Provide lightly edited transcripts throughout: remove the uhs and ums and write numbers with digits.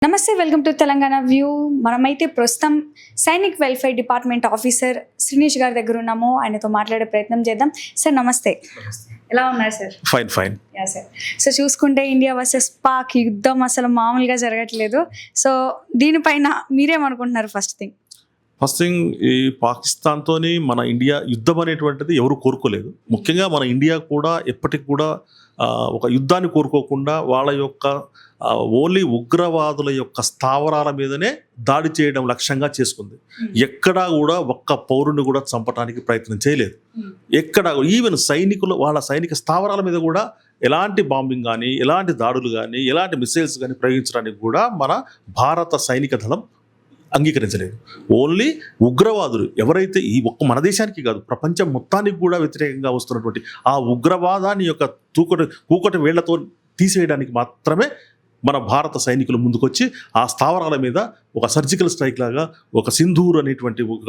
నమస్తే, welcome to Telangana view. మనమైతే ప్రస్తుతం సైనిక్ వెల్ఫేర్ డిపార్ట్మెంట్ ఆఫీసర్ శ్రీనిష్ గారి దగ్గర ఉన్నాము. ఆయనతో మాట్లాడే ప్రయత్నం చేద్దాం. సార్ నమస్తే, ఎలా ఉన్నారు sir? Fine. Yeah sir. So చూసుకుంటే ఇండియా వర్సెస్ పాక్ యుద్ధం అసలు మామూలుగా జరగట్లేదు. సో దీనిపైన మీరేమనుకుంటున్నారు? ఫస్ట్ థింగ్ ఈ పాకిస్తాన్తోని మన ఇండియా యుద్ధం అనేటువంటిది ఎవరు కోరుకోలేదు. ముఖ్యంగా మన ఇండియా కూడా ఎప్పటికి కూడా ఒక యుద్ధాన్ని కోరుకోకుండా వాళ్ళ యొక్క ఓన్లీ ఉగ్రవాదుల యొక్క స్థావరాల మీదనే దాడి చేయడం లక్ష్యంగా చేసుకుంది. ఎక్కడా కూడా ఒక్క పౌరుని కూడా చంపడానికి ప్రయత్నం చేయలేదు. ఎక్కడ ఈవెన్ సైనికులు వాళ్ళ సైనిక స్థావరాల మీద కూడా ఎలాంటి బాంబింగ్ కానీ, ఎలాంటి దాడులు కానీ, ఎలాంటి మిసైల్స్ కానీ ప్రయోగించడానికి కూడా మన భారత సైనిక దళం అంగీకరించలేదు. ఓన్లీ ఉగ్రవాదులు ఎవరైతే ఈ ఒక్క మన దేశానికి కాదు ప్రపంచం మొత్తానికి కూడా వ్యతిరేకంగా వస్తున్నటువంటి ఆ ఉగ్రవాదాన్ని యొక్క కూకటి వేళ్లతో తీసేయడానికి మాత్రమే మన భారత సైనికులు ముందుకొచ్చి ఆ స్థావరాల మీద ఒక సర్జికల్ స్ట్రైక్ లాగా ఒక సింధూర్ అనేటువంటి ఒక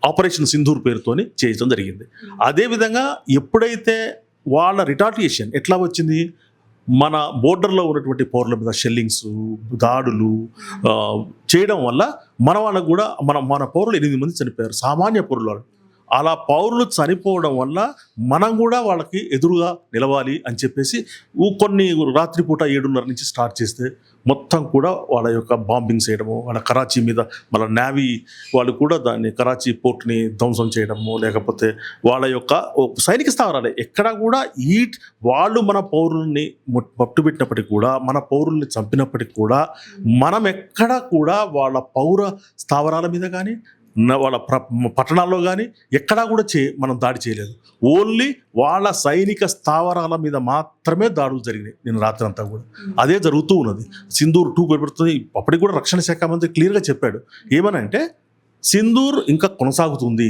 ఆపరేషన్ సింధూర్ పేరుతోని చేయడం జరిగింది. అదేవిధంగా ఎప్పుడైతే వాళ్ళ రిటాలియేషన్ ఎట్లా వచ్చింది, మన బోర్డర్లో ఉన్నటువంటి పౌరుల మీద షెల్లింగ్స్, దాడులు చేయడం వల్ల మన వాళ్ళకు కూడా మన పౌరులు 8 మంది చనిపోయారు, సామాన్య పౌరులు. అలా పౌరులు చనిపోవడం వల్ల మనం కూడా వాళ్ళకి ఎదురుగా నిలవాలి అని చెప్పేసి కొన్ని రాత్రిపూట 7:30 నుంచి స్టార్ట్ చేస్తే మొత్తం కూడా వాళ్ళ యొక్క బాంబింగ్ చేయడము, వాళ్ళ కరాచీ మీద మన నేవీ వాళ్ళు కూడా దాన్ని కరాచీ పోర్ట్ని ధ్వంసం చేయడము, లేకపోతే వాళ్ళ యొక్క సైనిక స్థావరాలే ఎక్కడ కూడా వాళ్ళు మన పౌరుల్ని పట్టుబెట్టినప్పటికీ కూడా, మన పౌరుల్ని చంపినప్పటికీ కూడా మనం ఎక్కడ కూడా వాళ్ళ పౌర స్థావరాల మీద కానీ వాళ్ళ పట్టణాల్లో కానీ ఎక్కడా కూడా మనం దాడి చేయలేదు. ఓన్లీ వాళ్ళ సైనిక స్థావరాల మీద మాత్రమే దాడులు జరిగినాయి నిన్న రాత్రి అంతా కూడా. అదే జరుగుతూ ఉన్నది. సింధూర్ 2 పెడుతుంది. అప్పటికి కూడా రక్షణ శాఖ మంత్రి క్లియర్గా చెప్పాడు. ఏమనంటే సింధూర్ ఇంకా కొనసాగుతుంది,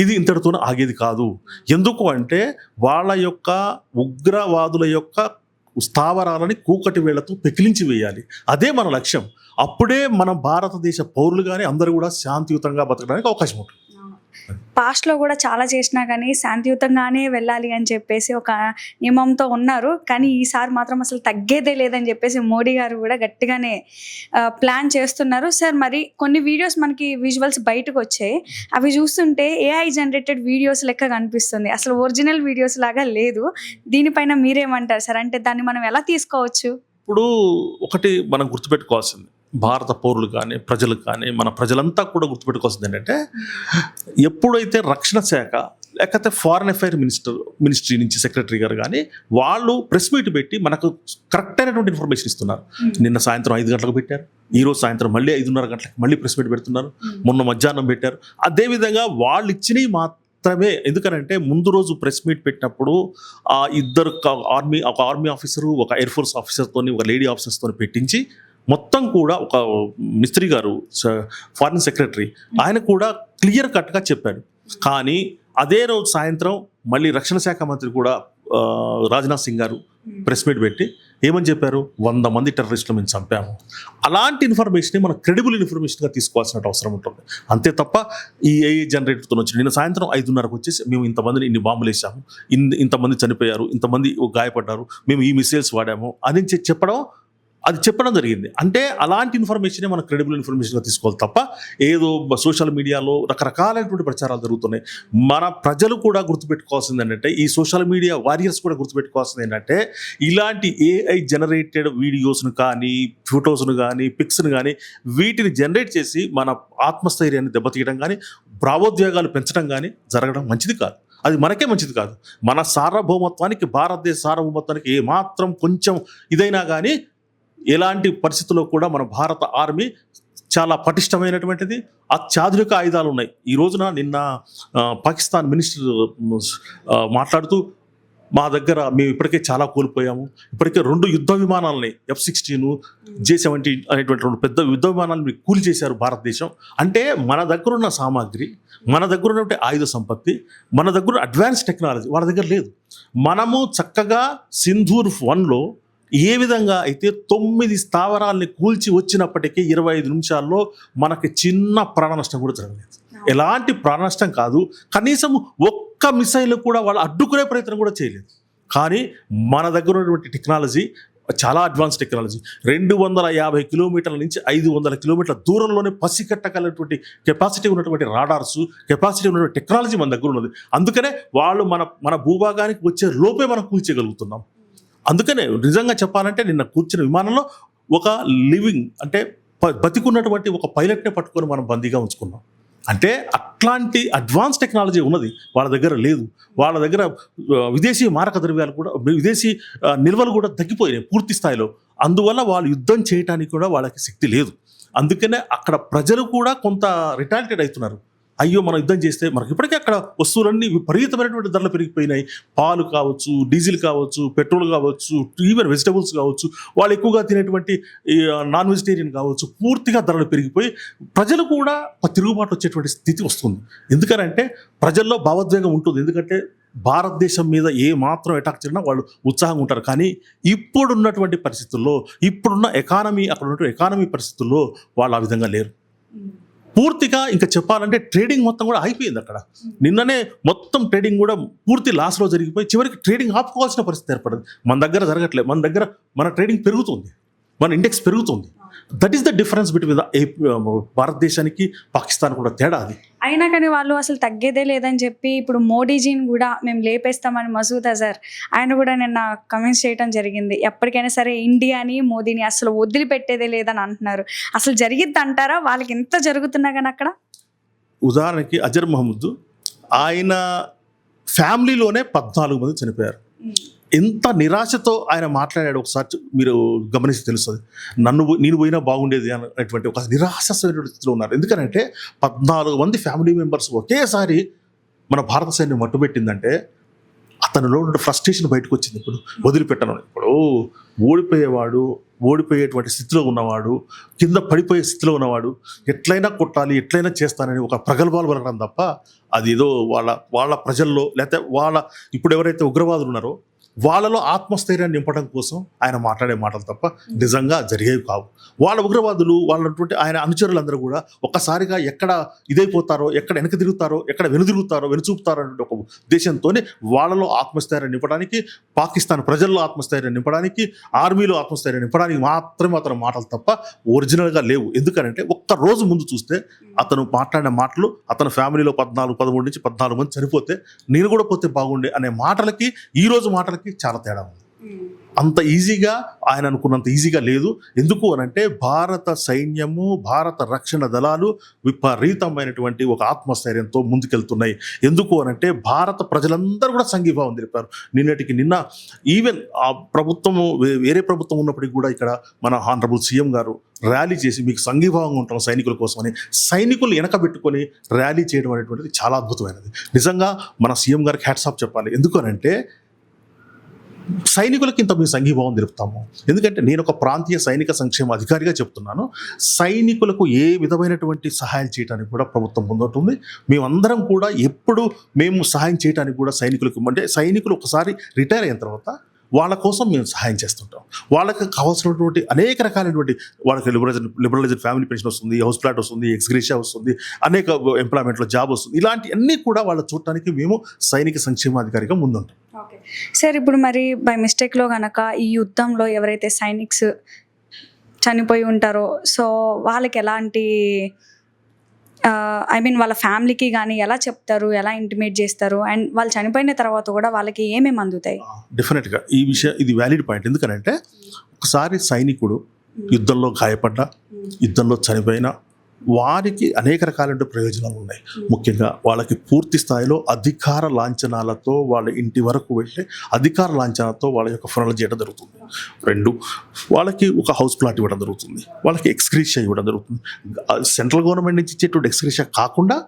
ఇది ఇంతటితోనే ఆగేది కాదు. ఎందుకు అంటే వాళ్ళ యొక్క ఉగ్రవాదుల యొక్క స్థావరాలని కూకటి వేళ్లతో పెకిలించి వేయాలి. అదే మన లక్ష్యం. అప్పుడే మన భారతదేశ పౌరులు కానీ అందరూ కూడా శాంతియుతంగా బతకడానికి అవకాశం ఉంటుంది. పాస్ట్లో కూడా చాలా చేసినా కానీ శాంతియుతంగానే వెళ్ళాలి అని చెప్పేసి ఒక నియమంతో ఉన్నారు. కానీ ఈసారి మాత్రం అసలు తగ్గేదే లేదని చెప్పేసి మోడీ గారు కూడా గట్టిగానే ప్లాన్ చేస్తున్నారు. సార్ మరి కొన్ని వీడియోస్ మనకి విజువల్స్ బయటకు వచ్చాయి. అవి చూస్తుంటే AI జనరేటెడ్ వీడియోస్ లెక్క కనిపిస్తుంది, అసలు ఒరిజినల్ వీడియోస్ లాగా లేదు. దీనిపైన మీరేమంటారు సార్? అంటే దాన్ని మనం ఎలా తీసుకోవచ్చు? ఇప్పుడు ఒకటి మనం గుర్తుపెట్టుకోవాల్సింది, భారత పౌరులు కానీ ప్రజలు కానీ మన ప్రజలంతా కూడా గుర్తుపెట్టుకోవాల్సింది ఏంటంటే, ఎప్పుడైతే రక్షణ శాఖ లేకపోతే ఫారిన్ అఫైర్ మినిస్ట్రీ నుంచి సెక్రటరీ గారు కానీ వాళ్ళు ప్రెస్ మీట్ పెట్టి మనకు కరెక్ట్ అయినటువంటి ఇన్ఫర్మేషన్ ఇస్తున్నారు. నిన్న సాయంత్రం 5 గంటలకు పెట్టారు, ఈరోజు సాయంత్రం మళ్ళీ 5:30 గంటలకు మళ్ళీ ప్రెస్ మీట్ పెడుతున్నారు, మొన్న మధ్యాహ్నం పెట్టారు. అదేవిధంగా వాళ్ళు ఇచ్చినవి మాత్రమే. ఎందుకనంటే ముందు రోజు ప్రెస్ మీట్ పెట్టినప్పుడు ఆ ఇద్దరు ఒక ఆర్మీ ఆఫీసరు, ఒక ఎయిర్ ఫోర్స్ ఆఫీసర్తో, ఒక లేడీ ఆఫీసర్స్తో పెట్టించి మొత్తం కూడా ఒక మిస్త్రీ గారు ఫారిన్ సెక్రటరీ ఆయన కూడా క్లియర్ కట్గా చెప్పాడు. కానీ అదే రోజు సాయంత్రం మళ్ళీ రక్షణ శాఖ మంత్రి కూడా రాజ్నాథ్ సింగ్ గారు ప్రెస్ మీట్ పెట్టి ఏమని చెప్పారు, 100 మంది టెర్రరిస్టులు మేము చంపాము. అలాంటి ఇన్ఫర్మేషన్ మనం క్రెడిబుల్ ఇన్ఫర్మేషన్గా తీసుకోవాల్సిన అవసరం ఉంటుంది. అంతే తప్ప ఈ AI జనరేటర్తో వచ్చి నిన్న సాయంత్రం 5:30కు వచ్చేసి మేము ఇంతమందిని ఇన్ని బాంబులు వేసాము, ఇంతమంది చనిపోయారు, ఇంతమంది గాయపడ్డారు, మేము ఈ మిసైల్స్ వాడాము అని చెప్పడం జరిగింది. అంటే అలాంటి ఇన్ఫర్మేషనే మనం క్రెడిబుల్ ఇన్ఫర్మేషన్గా తీసుకోవాలి తప్ప ఏదో సోషల్ మీడియాలో రకరకాలైనటువంటి ప్రచారాలు జరుగుతున్నాయి. మన ప్రజలు కూడా గుర్తుపెట్టుకోవాల్సింది ఏంటంటే, ఈ సోషల్ మీడియా వారియర్స్ కూడా గుర్తుపెట్టుకోవాల్సింది ఏంటంటే, ఇలాంటి AI జనరేటెడ్ వీడియోస్ను కానీ, ఫొటోస్ను కానీ, పిక్స్ను కానీ వీటిని జనరేట్ చేసి మన ఆత్మస్థైర్యాన్ని దెబ్బతీయడం కానీ, భావోద్వేగాలు పెంచడం కానీ జరగడం మంచిది కాదు. అది మనకే మంచిది కాదు. మన సార్వభౌమత్వానికి, భారతదేశ సార్వభౌమత్వానికి ఏమాత్రం కొంచెం ఇదైనా కానీ ఎలాంటి పరిస్థితుల్లో కూడా మన భారత ఆర్మీ చాలా పటిష్టమైనటువంటిది, అత్యాధునిక ఆయుధాలు ఉన్నాయి. ఈ రోజున నిన్న పాకిస్తాన్ మినిస్టర్ మాట్లాడుతూ మా దగ్గర మేము ఇప్పటికే చాలా కోల్పోయాము, ఇప్పటికే 2 యుద్ధ విమానాలని F-16, J-70 అనేటువంటి 2 పెద్ద యుద్ధ విమానాలను కూలి చేశారు భారతదేశం. అంటే మన దగ్గర ఉన్న సామాగ్రి, మన దగ్గర ఉన్నటువంటి ఆయుధ సంపత్తి, మన దగ్గర అడ్వాన్స్ టెక్నాలజీ వాళ్ళ దగ్గర లేదు. మనము చక్కగా సింధూర్ 1లో ఏ విధంగా అయితే 9 స్థావరాల్ని కూల్చి వచ్చినప్పటికీ 25 నిమిషాల్లో మనకి చిన్న ప్రాణ నష్టం కూడా జరగలేదు. ఎలాంటి ప్రాణ నష్టం కాదు, కనీసం ఒక్క మిసైల్ కూడా వాళ్ళు అడ్డుకునే ప్రయత్నం కూడా చేయలేదు. కానీ మన దగ్గర ఉన్నటువంటి టెక్నాలజీ చాలా అడ్వాన్స్ టెక్నాలజీ. 250 కిలోమీటర్ల నుంచి 500 కిలోమీటర్ల దూరంలోనే పసికట్టగలటువంటి కెపాసిటీ ఉన్నటువంటి రాడార్స్, కెపాసిటీ ఉన్నటువంటి టెక్నాలజీ మన దగ్గర ఉన్నది. అందుకనే వాళ్ళు మన భూభాగానికి వచ్చే లోపే మనం కూల్చేయగలుగుతున్నాం. అందుకనే నిజంగా చెప్పాలంటే నిన్న కూర్చున్న విమానంలో ఒక లివింగ్ అంటే బతికున్నటువంటి ఒక పైలట్నే పట్టుకొని మనం బందీగా ఉంచుకున్నాం. అంటే అట్లాంటి అడ్వాన్స్ టెక్నాలజీ ఉన్నది వాళ్ళ దగ్గర లేదు. వాళ్ళ దగ్గర విదేశీ మారక ద్రవ్యాలు కూడా, విదేశీ నిల్వలు కూడా తగ్గిపోయినాయి పూర్తి స్థాయిలో. అందువల్ల వాళ్ళు యుద్ధం చేయడానికి కూడా వాళ్ళకి శక్తి లేదు. అందుకనే అక్కడ ప్రజలు కూడా కొంత రిటాలిటేట్ అవుతున్నారు. అయ్యో మనం యుద్ధం చేస్తే మనకి ఇప్పటికే అక్కడ వస్తువులన్నీ విపరీతమైనటువంటి ధరలు పెరిగిపోయినాయి. పాలు కావచ్చు, డీజిల్ కావచ్చు, పెట్రోల్ కావచ్చు, ఈవెన్ వెజిటబుల్స్ కావచ్చు, వాళ్ళు ఎక్కువగా తినేటువంటి నాన్ వెజిటేరియన్ కావచ్చు, పూర్తిగా ధరలు పెరిగిపోయి ప్రజలు కూడా ఒక తిరుగుబాటు వచ్చేటువంటి స్థితి వస్తుంది. ఎందుకనంటే ప్రజల్లో భావోద్వేగం ఉంటుంది. ఎందుకంటే భారతదేశం మీద ఏ మాత్రం అటాక్ చేసినా వాళ్ళు ఉత్సాహంగా ఉంటారు. కానీ ఇప్పుడున్నటువంటి పరిస్థితుల్లో, ఇప్పుడున్న ఎకానమీ, అక్కడ ఉన్నటువంటి ఎకానమీ పరిస్థితుల్లో వాళ్ళు ఆ విధంగా లేరు. పూర్తిగా ఇంకా చెప్పాలంటే ట్రేడింగ్ మొత్తం కూడా అయిపోయింది అక్కడ. నిన్ననే మొత్తం ట్రేడింగ్ కూడా పూర్తి లాస్లో జరిగిపోయి చివరికి ట్రేడింగ్ ఆపుకోవాల్సిన పరిస్థితి ఏర్పడింది. మన దగ్గర జరగట్లేదు. మన ట్రేడింగ్ పెరుగుతుంది, మన ఇండెక్స్ పెరుగుతుంది. That is the difference between భారతదేశానికి పాకిస్తాన్ కూడా తేడా అది. అయినా కానీ వాళ్ళు అసలు తగ్గేదే లేదని చెప్పి ఇప్పుడు మోడీజీని కూడా మేము లేపేస్తామని మసూద్ అజర్ ఆయన కూడా నిన్న కమెంట్స్ చేయడం జరిగింది. ఎప్పటికైనా సరే ఇండియాని, మోదీని అసలు వదిలిపెట్టేదే లేదని అంటున్నారు. అసలు జరిగిద్ది అంటారా వాళ్ళకి ఎంత జరుగుతున్నా కానీ అక్కడ? ఉదాహరణకి అజర్ మహమ్మద్ ఆయన ఫ్యామిలీలోనే 14 మంది చనిపోయారు. ఎంత నిరాశతో ఆయన మాట్లాడాడు ఒకసారి మీరు గమనిస్తే తెలుస్తుంది. నేను పోయినా బాగుండేది అనేటువంటి ఒక నిరాశమైన స్థితిలో ఉన్నారు. ఎందుకంటే 14 మంది ఫ్యామిలీ మెంబర్స్ ఒకేసారి మన భారత సైన్యం మట్టుబెట్టిందంటే అతనిలో ఉన్న ఫ్రస్ట్రేషన్ బయటకు వచ్చింది. ఇప్పుడు వదిలిపెట్టను, ఇప్పుడు ఓడిపోయేటువంటి స్థితిలో ఉన్నవాడు, కింద పడిపోయే స్థితిలో ఉన్నవాడు ఎట్లయినా కొట్టాలి, ఎట్లయినా చేస్తానని ఒక ప్రగల్భాలు పలకడం తప్ప అది ఏదో వాళ్ళ ప్రజల్లో, లేకపోతే ఇప్పుడు ఎవరైతే ఉగ్రవాదులు ఉన్నారో వాళ్ళలో ఆత్మస్థైర్యాన్ని నింపడం కోసం ఆయన మాట్లాడే మాటలు తప్ప నిజంగా జరిగేవి కావు. వాళ్ళ ఉగ్రవాదులు, వాళ్ళటువంటి ఆయన అనుచరులందరూ కూడా ఒక్కసారిగా ఎక్కడ ఇదైపోతారో, ఎక్కడ వెనక తిరుగుతారో, ఎక్కడ వెనుచూపుతారో అనే ఒక ఉద్దేశంతోనే వాళ్ళలో ఆత్మస్థైర్యం నింపడానికి, పాకిస్తాన్ ప్రజల్లో ఆత్మస్థైర్యం నింపడానికి, ఆర్మీలో ఆత్మస్థైర్యం నింపడానికి మాత్రమే అతను మాటలు తప్ప ఒరిజినల్గా లేవు. ఎందుకంటే ఒక్క రోజు ముందు చూస్తే అతను మాట్లాడిన మాటలు, అతని ఫ్యామిలీలో 13 నుంచి 14 మంది చనిపోతే నేను కూడా పోతే బాగుండే అనే మాటలకి ఈ రోజు మాటలకి చాలా తేడా ఉంది. అంత ఈజీగా ఆయన అనుకున్నంత ఈజీగా లేదు. ఎందుకు అనంటే భారత సైన్యము, భారత రక్షణ దళాలు విపరీతమైనటువంటి ఒక ఆత్మస్థైర్యంతో ముందుకెళ్తున్నాయి. ఎందుకు అనంటే భారత ప్రజలందరూ కూడా సంఘీభావం తెలిపారు. నిన్న ఈవెన్ ఆ ప్రభుత్వము, వేరే ప్రభుత్వం ఉన్నప్పటికీ కూడా ఇక్కడ మన హానరబుల్ సీఎం గారు ర్యాలీ చేసి మీకు సంఘీభావంగా ఉంటాం సైనికుల కోసమని సైనికులు వెనకబెట్టుకొని ర్యాలీ చేయడం అనేటువంటిది చాలా అద్భుతమైనది. నిజంగా మన సీఎం గారికి హ్యాట్స్ ఆఫ్ చెప్పాలి. ఎందుకు అనంటే సైనికులకి ఇంత మేము సంఘీభావం తెలుపుతాము. ఎందుకంటే నేను ఒక ప్రాంతీయ సైనిక సంక్షేమ అధికారిగా చెప్తున్నాను. సైనికులకు ఏ విధమైనటువంటి సహాయం చేయడానికి కూడా ప్రభుత్వం ముందుంటుంది. మేమందరం కూడా ఎప్పుడు మేము సహాయం చేయడానికి కూడా సైనికులు ఒకసారి రిటైర్ అయిన తర్వాత వాళ్ళ కోసం మేము సహాయం చేస్తుంటాం. వాళ్ళకి కావాల్సినటువంటి అనేక రకాలైనటువంటి, వాళ్ళకి లిబరలైజ్డ్ ఫ్యామిలీ పెన్షన్ వస్తుంది, హౌస్ ఫ్లాట్ వస్తుంది, ఎక్స్గ్రేషియా వస్తుంది, అనేక ఎంప్లాయ్మెంట్లో జాబ్ వస్తుంది. ఇలాంటి అన్నీ కూడా వాళ్ళ చూడటానికి మేము సైనిక సంక్షేమాధికారిగా ముందుంటాం. ఓకే సార్, ఇప్పుడు మరి బై మిస్టేక్లో కనుక ఈ యుద్ధంలో ఎవరైతే సైనిక్స్ చనిపోయి ఉంటారో సో వాళ్ళకి ఎలాంటి వాళ్ళ ఫ్యామిలీకి కానీ ఎలా చెప్తారు, ఎలా ఇంటిమేట్ చేస్తారు, అండ్ వాళ్ళు చనిపోయిన తర్వాత కూడా వాళ్ళకి ఏమేమి అందుతాయి? డెఫినెట్గా ఇది వ్యాలిడ్ పాయింట్. ఎందుకనంటే ఒకసారి సైనికుడు యుద్ధంలో గాయపడ్డా, యుద్ధంలో చనిపోయినా వారికి అనేక రకాలైన ప్రయోజనాలు ఉన్నాయి. ముఖ్యంగా వాళ్ళకి పూర్తి స్థాయిలో అధికార లాంఛనాలతో వాళ్ళ ఇంటి వరకు వెళ్ళి అధికార లాంఛనాలతో వాళ్ళ యొక్క ఫోన్లు చేయడం జరుగుతుంది. 2, వాళ్ళకి ఒక హౌస్ ప్లాట్ ఇవ్వడం జరుగుతుంది, వాళ్ళకి ఎక్స్గ్రేషియా ఇవ్వడం జరుగుతుంది. సెంట్రల్ గవర్నమెంట్ నుంచి ఇచ్చేటువంటి ఎక్స్గ్రేషియా కాకుండా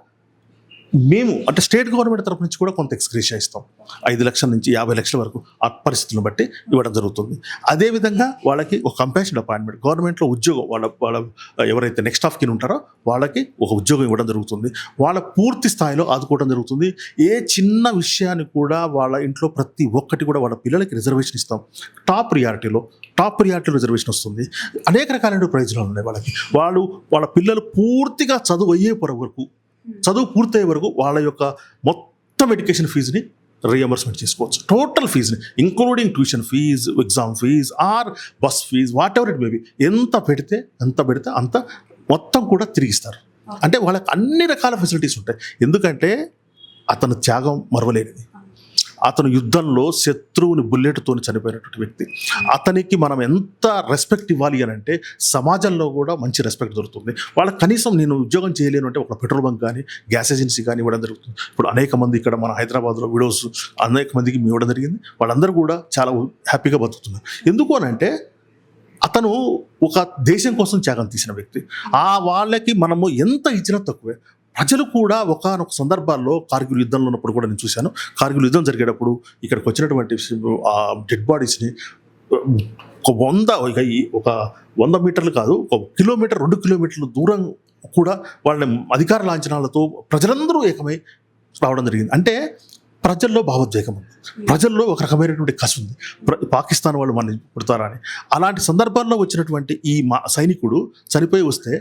మేము అంటే స్టేట్ గవర్నమెంట్ తరపు నుంచి కూడా కొంత ఎక్స్గ్రేషియా ఇస్తాం. 5 లక్షల నుంచి 50 లక్షల వరకు ఆ పరిస్థితులను బట్టి ఇవ్వడం జరుగుతుంది. అదేవిధంగా వాళ్ళకి ఒక కంపాషన్ అపాయింట్మెంట్, గవర్నమెంట్లో ఉద్యోగం, వాళ్ళ ఎవరైతే నెక్స్ట్ ఆఫ్ కిన్ ఉంటారో వాళ్ళకి ఒక ఉద్యోగం ఇవ్వడం జరుగుతుంది. వాళ్ళ పూర్తి స్థాయిలో ఆదుకోవడం జరుగుతుంది. ఏ చిన్న విషయాన్ని కూడా వాళ్ళ ఇంట్లో ప్రతి ఒక్కటి కూడా వాళ్ళ పిల్లలకి రిజర్వేషన్ ఇస్తాం. టాప్ ప్రియారిటీలో రిజర్వేషన్ వస్తుంది. అనేక రకాలైన ప్రయోజనాలు ఉన్నాయి వాళ్ళకి. వాళ్ళ పిల్లలు పూర్తిగా చదువు పూర్తయ్యే వరకు వాళ్ళ యొక్క మొత్తం ఎడ్యుకేషన్ ఫీజుని రియంబర్స్మెంట్ చేసుకోవచ్చు టోటల్ ఫీజుని, including tuition fee, exam fee or bus fee, whatever it may be, ఎంత పెడితే అంత మొత్తం కూడా తిరిగిస్తారు. అంటే వాళ్ళకి అన్ని రకాల ఫెసిలిటీస్ ఉంటాయి. ఎందుకంటే అతను త్యాగం మరవలేనిది. అతను యుద్ధంలో శత్రువుని బుల్లెట్తో చనిపోయినటువంటి వ్యక్తి. అతనికి మనం ఎంత రెస్పెక్ట్ ఇవ్వాలి అని అంటే సమాజంలో కూడా మంచి రెస్పెక్ట్ దొరుకుతుంది. వాళ్ళకి కనీసం నేను ఉద్యోగం చేయలేను అంటే ఒక పెట్రోల్ బంక్ కానీ గ్యాస్ ఏజెన్సీ కానీ ఇవ్వడం జరుగుతుంది. ఇప్పుడు అనేక మంది ఇక్కడ మన హైదరాబాద్లో విడోస్ అనేక మందికి ఇవ్వడం జరిగింది. వాళ్ళందరూ కూడా చాలా హ్యాపీగా బతుకుతున్నారు. ఎందుకు అని అంటే అతను ఒక దేశం కోసం త్యాగం తీసిన వ్యక్తి. వాళ్ళకి మనము ఎంత ఇచ్చినా తక్కువే. ప్రజలు కూడా ఒకానొక సందర్భాల్లో కార్గిల్ యుద్ధంలో ఉన్నప్పుడు కూడా నేను చూశాను. కార్గిల్ యుద్ధం జరిగేటప్పుడు ఇక్కడికి వచ్చినటువంటి ఆ డెడ్ బాడీస్ని ఒక 100 మీటర్లు కాదు, 1 కిలోమీటర్ 2 కిలోమీటర్ల దూరం కూడా వాళ్ళని అధికార లాంఛనాలతో ప్రజలందరూ ఏకమై రావడం జరిగింది. అంటే ప్రజల్లో భావోద్వేగం ఉంది, ప్రజల్లో ఒక రకమైనటువంటి కసి ఉంది, పాకిస్తాన్ వాళ్ళు మనని పుడతారా అని. అలాంటి సందర్భాల్లో వచ్చినటువంటి ఈ సైనికుడు చనిపోయి వస్తే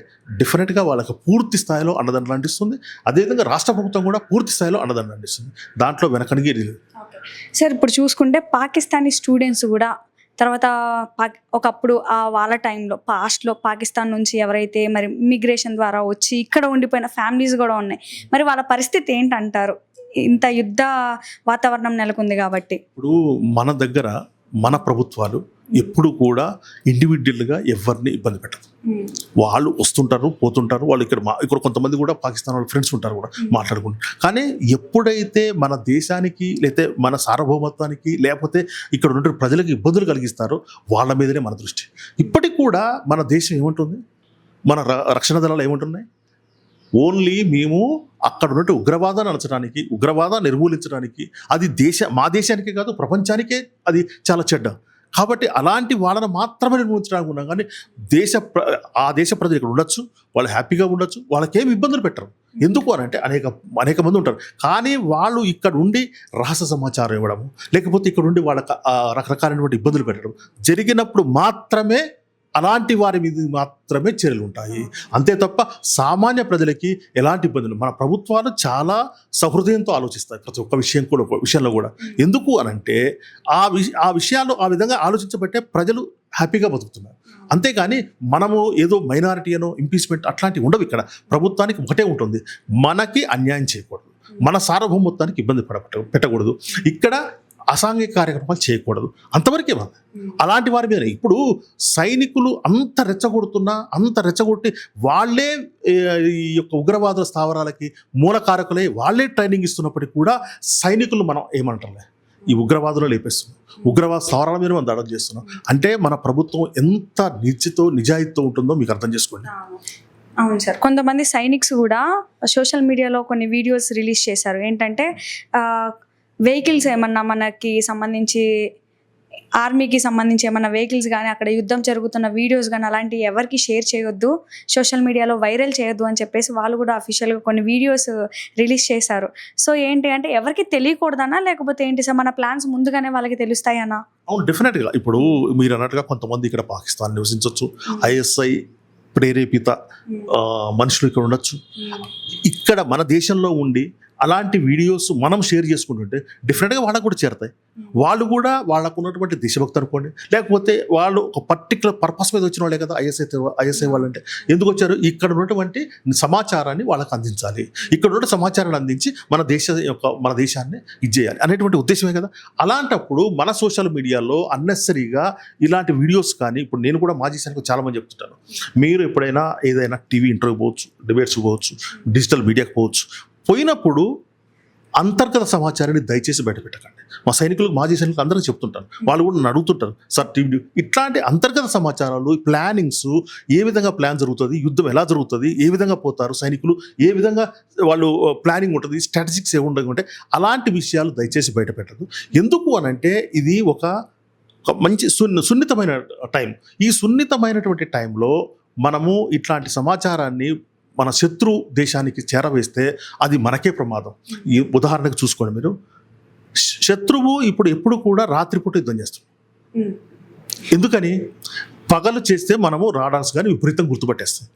డెఫినెట్గా వాళ్ళకి పూర్తి స్థాయిలో అండదండలు అందిస్తుంది. అదేవిధంగా రాష్ట్ర ప్రభుత్వం కూడా పూర్తి స్థాయిలో అండదండలు అందిస్తుంది. దాంట్లో వెనకనిగే లేదు. సార్ ఇప్పుడు చూసుకుంటే పాకిస్తానీ స్టూడెంట్స్ కూడా తర్వాత ఒకప్పుడు వాళ్ళ టైంలో పాస్ట్లో పాకిస్తాన్ నుంచి ఎవరైతే మరి ఇమిగ్రేషన్ ద్వారా వచ్చి ఇక్కడ ఉండిపోయిన ఫ్యామిలీస్ కూడా ఉన్నాయి. మరి వాళ్ళ పరిస్థితి ఏంటంటారు? ఇంత యుద్ధ వాతావరణం నెలకొంది కాబట్టి. ఇప్పుడు మన దగ్గర మన ప్రభుత్వాలు ఎప్పుడు కూడా ఇండివిజువల్గా ఎవరిని ఇబ్బంది పెట్టదు. వాళ్ళు వస్తుంటారు, పోతుంటారు. వాళ్ళు ఇక్కడ కొంతమంది కూడా పాకిస్తాన్ వాళ్ళ ఫ్రెండ్స్ ఉంటారు కూడా మాట్లాడుకుంటారు. కానీ ఎప్పుడైతే మన దేశానికి లేకపోతే మన సార్వభౌమత్వానికి లేకపోతే ఇక్కడ ఉండే ప్రజలకు ఇబ్బందులు కలిగిస్తారో వాళ్ళ మీదనే మన దృష్టి. ఇప్పటికి కూడా మన దేశం ఏముంటుంది, మన రక్షణ దళాలు ఏముంటున్నాయి, ఓన్లీ మేము అక్కడ ఉన్నట్టు ఉగ్రవాదాన్ని అణచడానికి, ఉగ్రవాదాన్ని నిర్మూలించడానికి, అది మా దేశానికే కాదు ప్రపంచానికే అది చాలా చెడ్డ. కాబట్టి అలాంటి వాళ్ళని మాత్రమే నిర్మూలించడానికి ఉన్నాం. కానీ ఆ దేశ ప్రజలు ఇక్కడ ఉండొచ్చు, వాళ్ళు హ్యాపీగా ఉండొచ్చు, వాళ్ళకేమి ఇబ్బందులు పెట్టరు. ఎందుకు అని అంటే అనేక మంది ఉంటారు. కానీ వాళ్ళు ఇక్కడ ఉండి రహస్య సమాచారం ఇవ్వడము, లేకపోతే ఇక్కడ ఉండి వాళ్ళకి రకరకాలైనటువంటి ఇబ్బందులు పెట్టడం జరిగినప్పుడు మాత్రమే అలాంటి వారి మీద మాత్రమే చర్యలు ఉంటాయి. అంతే తప్ప సామాన్య ప్రజలకి ఎలాంటి ఇబ్బందులు, మన ప్రభుత్వాలు చాలా సహృదయంతో ఆలోచిస్తాయి ప్రతి ఒక్క విషయంలో కూడా. ఎందుకు అనంటే ఆ విషయాలు ఆ విధంగా ఆలోచించబట్టే ప్రజలు హ్యాపీగా బతుకుతున్నారు. అంతేగాని మనము ఏదో మైనారిటీ అనో ఇంపీచ్మెంట్ అట్లాంటివి ఉండవు. ఇక్కడ ప్రభుత్వానికి ఒకటే ఉంటుంది, మనకి అన్యాయం చేయకూడదు, మన సార్వభౌమత్వానికి ఇబ్బంది పెట్టకూడదు, ఇక్కడ అసాంఘిక కార్యక్రమాలు చేయకూడదు, అంతవరకే వాళ్ళు. అలాంటి వారి మీద ఇప్పుడు సైనికులు అంత రెచ్చగొట్టి వాళ్ళే ఈ యొక్క ఉగ్రవాద స్థావరాలకి మూలకారకులై వాళ్ళే ట్రైనింగ్ ఇస్తున్నప్పటికీ కూడా సైనికులు మనం ఏమంటారులే ఈ ఉగ్రవాదులు లేపేస్తున్నాం, ఉగ్రవాద స్థావరాల మీద మనం దాడులు చేస్తున్నాం అంటే మన ప్రభుత్వం ఎంత నిజాయితీతో ఉంటుందో మీకు అర్థం చేసుకోండి. అవును సార్. కొంతమంది సైనిక్స్ కూడా సోషల్ మీడియాలో కొన్ని వీడియోస్ రిలీజ్ చేశారు. ఏంటంటే వెహికల్స్ ఏమన్నా మనకి సంబంధించి ఆర్మీకి సంబంధించి ఏమన్నా వెహికల్స్ కానీ అక్కడ యుద్ధం జరుగుతున్న వీడియోస్ కానీ అలాంటివి ఎవరికి షేర్ చేయొద్దు, సోషల్ మీడియాలో వైరల్ చేయొద్దు అని చెప్పేసి వాళ్ళు కూడా అఫీషియల్గా కొన్ని వీడియోస్ రిలీజ్ చేశారు. సో ఏంటి అంటే ఎవరికి తెలియకూడదనా లేకపోతే ఏంటి సార్ మన ప్లాన్స్ ముందుగానే వాళ్ళకి తెలుస్తాయనా? అవును, డెఫినెట్గా. ఇప్పుడు మీరు అన్నట్టుగా కొంతమంది ఇక్కడ పాకిస్తాన్ నివసించవచ్చు, ఐఎస్ఐ ప్రేరేపిత మనుషులు ఇక్కడ ఉండొచ్చు. ఇక్కడ మన దేశంలో ఉండి అలాంటి వీడియోస్ మనం షేర్ చేసుకుంటుంటే డెఫినెట్గా వాళ్ళకు కూడా చేరతాయి. వాళ్ళు కూడా వాళ్ళకు ఉన్నటువంటి దేశభక్తి అనుకోండి, లేకపోతే వాళ్ళు ఒక పర్టికులర్ పర్పస్ మీద వచ్చిన వాళ్ళే కదా ఐఎస్ఐ వాళ్ళు. అంటే ఎందుకు వచ్చారు, ఇక్కడ ఉన్నటువంటి సమాచారాన్ని వాళ్ళకి అందించాలి, ఇక్కడ ఉన్న సమాచారాన్ని అందించి మన దేశాన్ని ఇది చేయాలి అనేటువంటి ఉద్దేశమే కదా. అలాంటప్పుడు మన సోషల్ మీడియాలో అన్నెసరీగా ఇలాంటి వీడియోస్ కానీ, ఇప్పుడు నేను కూడా మాజీ సైనికులు చాలా మంది చెప్తుంటాను, మీరు ఎప్పుడైనా ఏదైనా టీవీ ఇంటర్వ్యూ పోవచ్చు, డిబేట్స్ పోవచ్చు, డిజిటల్ మీడియాకి పోవచ్చు, పోయినప్పుడు అంతర్గత సమాచారాన్ని దయచేసి బయటపెట్టకండి. మా సైనికులకు, మాజీ సైనికులు అందరికీ చెప్తుంటాను, వాళ్ళు కూడా నన్ను అడుగుతుంటారు, సార్ టీవీ ఇట్లాంటి అంతర్గత సమాచారాలు, ప్లానింగ్స్, ఏ విధంగా ప్లాన్ జరుగుతుంది, యుద్ధం ఎలా జరుగుతుంది, ఏ విధంగా పోతారు సైనికులు, ఏ విధంగా వాళ్ళు ప్లానింగ్ ఉంటుంది, స్ట్రాటజిక్స్ ఏముండకుంటే అలాంటి విషయాలు దయచేసి బయటపెట్టదు. ఎందుకు అనంటే ఇది ఒక మంచి సున్నితమైన టైం. ఈ సున్నితమైనటువంటి టైంలో మనము ఇట్లాంటి సమాచారాన్ని మన శత్రు దేశానికి చేరవేస్తే అది మనకే ప్రమాదం. ఈ ఉదాహరణకు చూసుకోండి మీరు, శత్రువు ఎప్పుడు కూడా రాత్రిపూట యుద్ధం చేస్తాడు. ఎందుకని? పగలు చేస్తే మనము రాడార్స్ కానీ విపరీతం గుర్తుపట్టేస్తాం.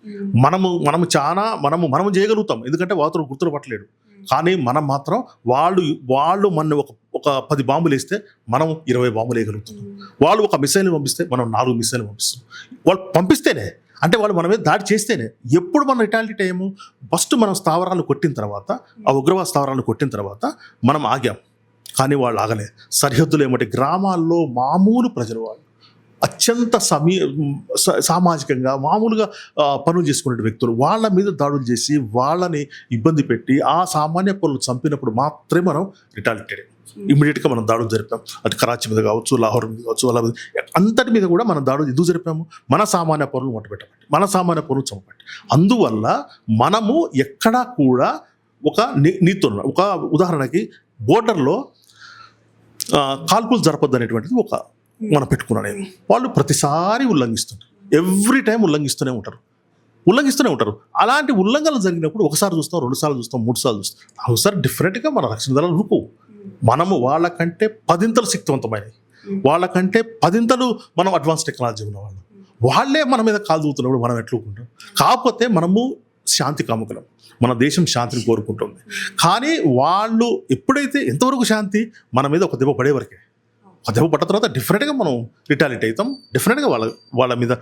మనము చేయగలుగుతాం, ఎందుకంటే వాతరు గుర్తుపట్టలేడు. కానీ మనం మాత్రం వాళ్ళు మన ఒక 10 బాంబులు వేస్తే మనం 20 బాంబులు వేయగలుగుతున్నాం. వాళ్ళు ఒక మిసైల్ పంపిస్తే మనం 4 మిసైల్ పంపిస్తున్నాం. వాళ్ళు పంపిస్తేనే, అంటే వాళ్ళు మన మీద దాడి చేస్తేనే. ఎప్పుడు మనం రిటాలిటీ అయ్యాము? ఫస్ట్ మనం స్థావరాలు కొట్టిన తర్వాత, ఆ ఉగ్రవాద స్థావరాలు కొట్టిన తర్వాత మనం ఆగాం. కానీ వాళ్ళు ఆగలేదు. సరిహద్దులు ఏమంటే గ్రామాల్లో మామూలు ప్రజలు, వాళ్ళు అత్యంత సామాజికంగా మామూలుగా పనులు చేసుకునే వ్యక్తులు, వాళ్ళ మీద దాడులు చేసి వాళ్ళని ఇబ్బంది పెట్టి ఆ సామాన్య పనులు చంపినప్పుడు మాత్రమే మనం రిటాలిటీ అయ్యాం. ఇమీడియట్గా మనం దాడులు జరిపాం. అది కరాచీ మీద కావచ్చు, లాహోర్ మీద కావచ్చు, అలా అంతటి మీద కూడా మనం దాడులు ఎందుకు జరిపాము? మన సామాన్య పనులు మొట్టబెట్టబట్టి, మన సామాన్య పనులు చంపబట్టి. అందువల్ల మనము ఎక్కడా కూడా ఒక నీతో ఒక ఉదాహరణకి బోర్డర్లో కాల్పులు జరపద్దు అనేటువంటిది ఒక మనం పెట్టుకున్నాను నేను. వాళ్ళు ప్రతిసారి ఉల్లంఘిస్తున్నారు, ఎవ్రీ టైం ఉల్లంఘిస్తూనే ఉంటారు. అలాంటి ఉల్లంఘనలు జరిగినప్పుడు ఒకసారి చూస్తాం, 2 సార్లు చూస్తాం, 3 సార్లు చూస్తాం. ఒకసారి డిఫరెంట్గా మన రక్షణ దళాలు రుకు. మనము వాళ్ళకంటే 10 శక్తివంతమైనవి, వాళ్ళకంటే 10 మనం అడ్వాన్స్ టెక్నాలజీ ఉన్నవాళ్ళు. వాళ్ళే మన మీద కాలు దూకుతున్నప్పుడు మనం ఎట్లుకుంటాం? కాకపోతే మనము శాంతి కాముకులం, మన దేశం శాంతిని కోరుకుంటుంది. కానీ వాళ్ళు ఎప్పుడైతే ఎంతవరకు శాంతి, మన మీద ఒక దెబ్బ పడే వరకే. ఆ దెబ్బ పడ్డ తర్వాత డిఫరెంట్గా మనం రిటాలిటీ అవుతాం. డిఫరెంట్గా వాళ్ళ మీద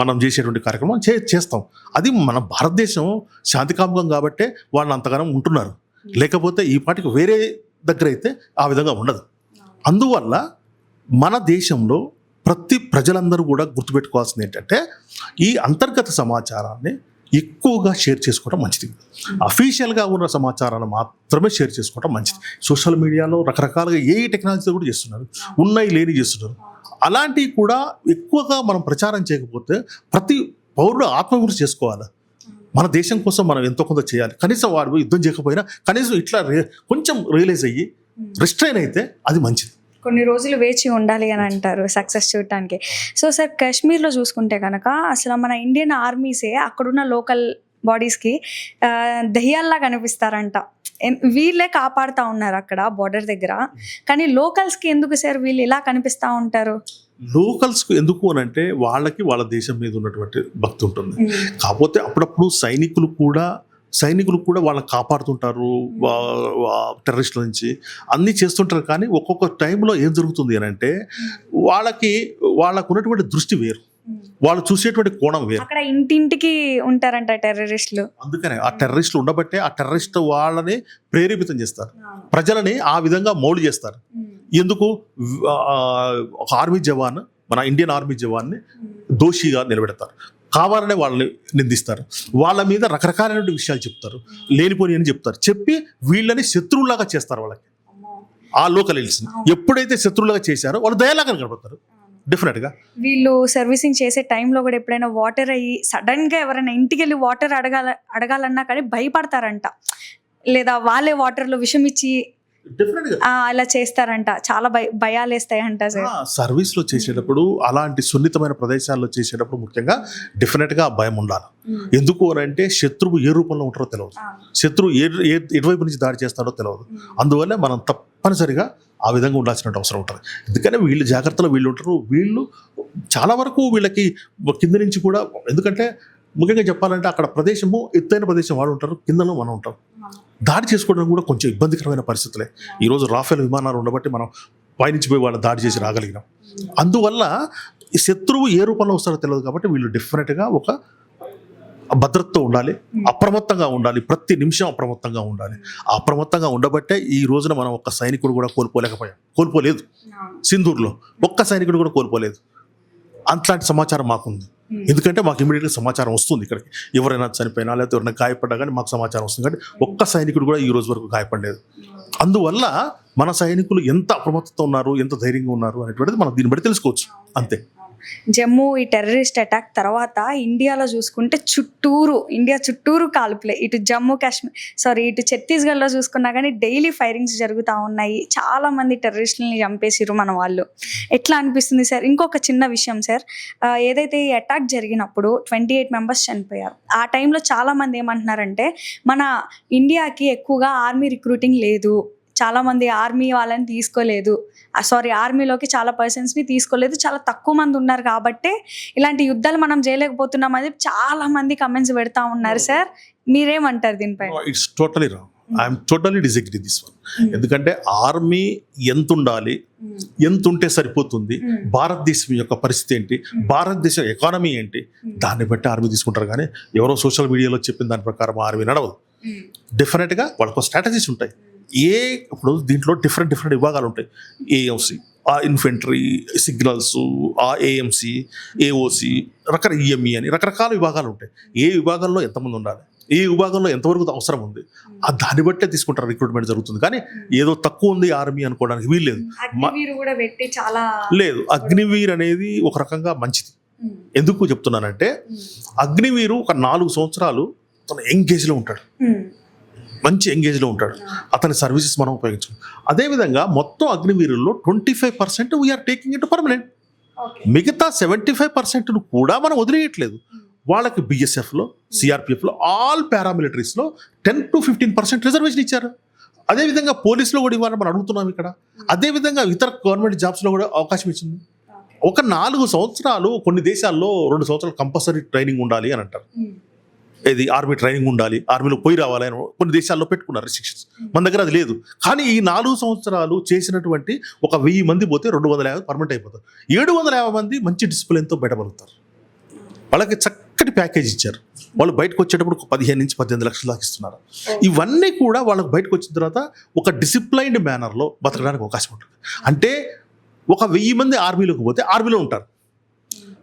మనం చేసేటువంటి కార్యక్రమం చేస్తాం. అది మన భారతదేశం శాంతికాముకం కాబట్టే వాళ్ళు అంతగానం ఉంటున్నారు. లేకపోతే ఈ పాటికి వేరే దగ్గర అయితే ఆ విధంగా ఉండదు. అందువల్ల మన దేశంలో ప్రతి ప్రజలందరూ కూడా గుర్తుపెట్టుకోవాల్సింది ఏంటంటే, ఈ అంతర్గత సమాచారాన్ని ఎక్కువగా షేర్ చేసుకోవడం మంచిది. అఫీషియల్గా ఉన్న సమాచారాన్ని మాత్రమే షేర్ చేసుకోవడం మంచిది. సోషల్ మీడియాలో రకరకాలుగా ఏ టెక్నాలజీ కూడా చేస్తున్నారు, ఉన్నాయి లేని చేస్తున్నారు. అలాంటివి కూడా ఎక్కువగా మనం ప్రచారం చేయకపోతే ప్రతి పౌరుడు ఆత్మవిమర్శ చేసుకోవాలి. మన దేశం కోసం మనం ఎంతో కొంత చేయాలి. కనీసం వాడు యుద్ధం చేయకపోయినా కనీసం ఇట్లా కొంచెం రియలైజ్ అయ్యి రిస్ట్రైన్ అయితే అది మంచిది. కొన్ని రోజులు వేచి ఉండాలి అని అంటారు సక్సెస్ చూడటానికి. సో సార్, కాశ్మీర్లో చూసుకుంటే కనుక అసలు మన ఇండియన్ ఆర్మీసే అక్కడున్న లోకల్ బాడీస్కి దయ్యాల్లా కనిపిస్తారంట. వీళ్ళే కాపాడుతూ ఉన్నారు అక్కడ బోర్డర్ దగ్గర. కానీ లోకల్స్కి ఎందుకు సార్ వీళ్ళు ఇలా కనిపిస్తూ ఉంటారు? లోకల్స్కు ఎందుకు అని అంటే, వాళ్ళకి వాళ్ళ దేశం మీద ఉన్నటువంటి భక్తి ఉంటుంది. కాకపోతే అప్పుడప్పుడు సైనికులు కూడా వాళ్ళని కాపాడుతుంటారు టెర్రరిస్టుల నుంచి, అన్నీ చేస్తుంటారు. కానీ ఒక్కొక్క టైంలో ఏం జరుగుతుంది అని అంటే, వాళ్ళకు ఉన్నటువంటి దృష్టి వేరు, వాళ్ళు చూసేటువంటి కోణం వేరు. అక్కడ ఇంటింటికి ఉంటారంట టెర్రరిస్టులు. అందుకనే ఆ టెర్రరిస్టులు ఉండబట్టే ఆ టెర్రరిస్ట్ వాళ్ళని ప్రేరేపితం చేస్తారు, ప్రజలని ఆ విధంగా మౌల్డ్ చేస్తారు. ఎందుకు? ఒక ఆర్మీ జవాన్, మన ఇండియన్ ఆర్మీ జవాన్ని దోషిగా నిలబెడతారు, కావాలనే వాళ్ళని నిందిస్తారు, వాళ్ళ మీద రకరకాలైన విషయాలు చెప్తారు, లేనిపోని అని చెప్తారు, చెప్పి వీళ్ళని శత్రువులాగా చేస్తారు. వాళ్ళకి ఆ లోకల్ ఎలిట్స్ని ఎప్పుడైతే శత్రువులాగా చేశారో వాళ్ళు దయలాగా కనబడతారు. డెఫినెట్గా వీళ్ళు సర్వీసింగ్ చేసే టైంలో కూడా ఎప్పుడైనా వాటర్ అయ్యి సడన్గా ఎవరైనా ఇంటికి వెళ్ళి వాటర్ అడగాలన్నా కానీ భయపడతారంట, లేదా వాళ్ళే వాటర్లో విషం ఇచ్చి అలా చేస్తారంట. చాలా భయాలు వేస్తాయంట సార్. సర్వీస్లో చేసేటప్పుడు, అలాంటి సున్నితమైన ప్రదేశాల్లో చేసేటప్పుడు ముఖ్యంగా డెఫినెట్గా భయం ఉండాలి. ఎందుకు అని అంటే, శత్రువు ఏ రూపంలో ఉంటారో తెలియదు, శత్రువు ఎటువైపు నుంచి దాడి చేస్తాడో తెలియదు. అందువల్ల మనం తప్పనిసరిగా ఆ విధంగా ఉండాల్సిన అవసరం ఉంటుంది. ఎందుకంటే వీళ్ళు జాగ్రత్తలో వీళ్ళు ఉంటారు. వీళ్ళు చాలా వరకు వీళ్ళకి కింద నుంచి కూడా, ఎందుకంటే ముఖ్యంగా చెప్పాలంటే అక్కడ ప్రదేశము ఎత్తైన ప్రదేశం వాళ్ళు ఉంటారు, కిందలో మనం ఉంటాం. దాడి చేసుకోవడం కూడా కొంచెం ఇబ్బందికరమైన పరిస్థితులే. ఈరోజు రాఫెల్ విమానాలు ఉండబట్టి మనం పైనుంచి పోయి వాళ్ళు దాడి చేసి రాగలిగినాం. అందువల్ల ఈ శత్రువు ఏ రూపంలో వస్తారో తెలియదు కాబట్టి వీళ్ళు డెఫినెట్గా ఒక భద్రతతో ఉండాలి, అప్రమత్తంగా ఉండాలి, ప్రతి నిమిషం అప్రమత్తంగా ఉండాలి. అప్రమత్తంగా ఉండబట్టే ఈ రోజున మనం ఒక్క సైనికుడు కూడా కోల్పోలేదు. సింధూర్లో ఒక్క సైనికుడు కూడా కోల్పోలేదు. అట్లాంటి సమాచారం మాకుంది. ఎందుకంటే మాకు ఇమీడియట్గా సమాచారం వస్తుంది. ఇక్కడికి ఎవరైనా చనిపోయినా లేకపోతే ఎవరైనా గాయపడ్డా కానీ మాకు సమాచారం వస్తుంది. కానీ ఒక్క సైనికుడు కూడా ఈ రోజు వరకు గాయపడలేదు. అందువల్ల మన సైనికులు ఎంత అప్రమత్తతో ఉన్నారు, ఎంత ధైర్యంగా ఉన్నారు అనేటువంటిది మనం దీన్ని బట్టి తెలుసుకోవచ్చు. అంతే. జమ్మూ ఈ టెర్రరిస్ట్ అటాక్ తర్వాత ఇండియాలో చూసుకుంటే ఇండియా చుట్టూరు కాల్పులే. ఇటు ఇటు ఛత్తీస్గఢ్లో చూసుకున్నా కానీ డైలీ ఫైరింగ్స్ జరుగుతూ ఉన్నాయి. చాలా మంది టెర్రరిస్టులని చంపేసిరు మన వాళ్ళు. ఎట్లా అనిపిస్తుంది సార్? ఇంకొక చిన్న విషయం సార్, ఏదైతే ఈ అటాక్ జరిగినప్పుడు 28 మెంబర్స్ చనిపోయారు. ఆ టైంలో చాలా మంది ఏమంటున్నారంటే, మన ఇండియాకి ఎక్కువగా ఆర్మీ రిక్రూటింగ్ లేదు, చాలా మంది ఆర్మీ వాళ్ళని తీసుకోలేదు, ఆర్మీలోకి చాలా పర్సన్స్ని తీసుకోలేదు, చాలా తక్కువ మంది ఉన్నారు కాబట్టి ఇలాంటి యుద్ధాలు మనం చేయలేకపోతున్నాం అని చాలా మంది కమెంట్స్ పెడతా ఉన్నారు సార్. మీరేమంటారు దీనిపై? It's totally wrong. I'm totally disagree this one. ఎందుకంటే ఆర్మీ ఎంత ఉండాలి, ఎంత ఉంటే సరిపోతుంది, భారతదేశం యొక్క పరిస్థితి ఏంటి, భారతదేశం ఎకానమీ ఏంటి, దాన్ని బట్టి ఆర్మీ తీసుకుంటారు. కానీ ఎవరో సోషల్ మీడియాలో చెప్పిన దాని ప్రకారం ఆర్మీ నడవదు. డెఫినెట్గా వాళ్ళకు స్ట్రాటజీస్ ఉంటాయి. ఇప్పుడు దీంట్లో డిఫరెంట్ విభాగాలు ఉంటాయి. ఏఎంసీ, ఆ ఇన్ఫెంట్రీ, సిగ్నల్స్, ఆ ఏఎంసీ, ఏఓసి, ఈఎంఈ అని రకరకాల విభాగాలు ఉంటాయి. ఏ విభాగంలో ఎంతమంది ఉండాలి, ఏ విభాగంలో ఎంతవరకు అవసరం ఉంది, దాన్ని బట్టే తీసుకుంటారు రిక్రూట్మెంట్ జరుగుతుంది. కానీ ఏదో తక్కువ ఉంది ఆర్మీ అనుకోవడానికి వీల్లేదు. లేదు, అగ్నివీర్ అనేది ఒక రకంగా మంచిది. ఎందుకు చెప్తున్నానంటే అగ్నివీరు ఒక 4 సంవత్సరాలు తన ఎంగేజ్లో ఉంటాడు, మంచి ఎంగేజ్లో ఉంటాడు. అతని సర్వీసెస్ మనం ఉపయోగించాం. అదేవిధంగా మొత్తం అగ్నివీరుల్లో 25% వీఆర్ టేకింగ్ ఇట్ పర్మనెంట్. మిగతా 75% కూడా మనం వదిలేయట్లేదు. వాళ్ళకి బిఎస్ఎఫ్లో, సిఆర్పిఎఫ్లో, ఆల్ పారామిలిటరీస్లో 10 to 15% రిజర్వేషన్ ఇచ్చారు. అదేవిధంగా పోలీసులో కూడా ఇవ్వాలని మనం అడుగుతున్నాం ఇక్కడ. అదేవిధంగా ఇతర గవర్నమెంట్ జాబ్స్లో కూడా అవకాశం ఇచ్చింది. ఒక 4 సంవత్సరాలు కొన్ని దేశాల్లో 2 సంవత్సరాలు కంపల్సరీ ట్రైనింగ్ ఉండాలి అని అంటారు. ఇది ఆర్మీ ట్రైనింగ్ ఉండాలి, ఆర్మీలో పోయి రావాలి అని కొన్ని దేశాల్లో పెట్టుకున్నారు రిస్ట్రిక్షన్స్. మన దగ్గర అది లేదు. కానీ ఈ 4 సంవత్సరాలు చేసినటువంటి ఒక 1000 మంది పోతే 250 పర్మనెంట్ అయిపోతారు. 750 మంది మంచి డిసిప్లిన్తో బయటపడుతారు. వాళ్ళకి చక్కటి ప్యాకేజ్ ఇచ్చారు. వాళ్ళు బయటకు వచ్చేటప్పుడు 15 నుంచి 18 లక్షల దాకా ఇస్తున్నారు. ఇవన్నీ కూడా వాళ్ళకి బయటకు వచ్చిన తర్వాత ఒక డిసిప్లైన్డ్ మేనర్లో బతకడానికి అవకాశం ఉంటుంది. అంటే ఒక 1000 మంది ఆర్మీలోకి పోతే ఆర్మీలో ఉంటారు.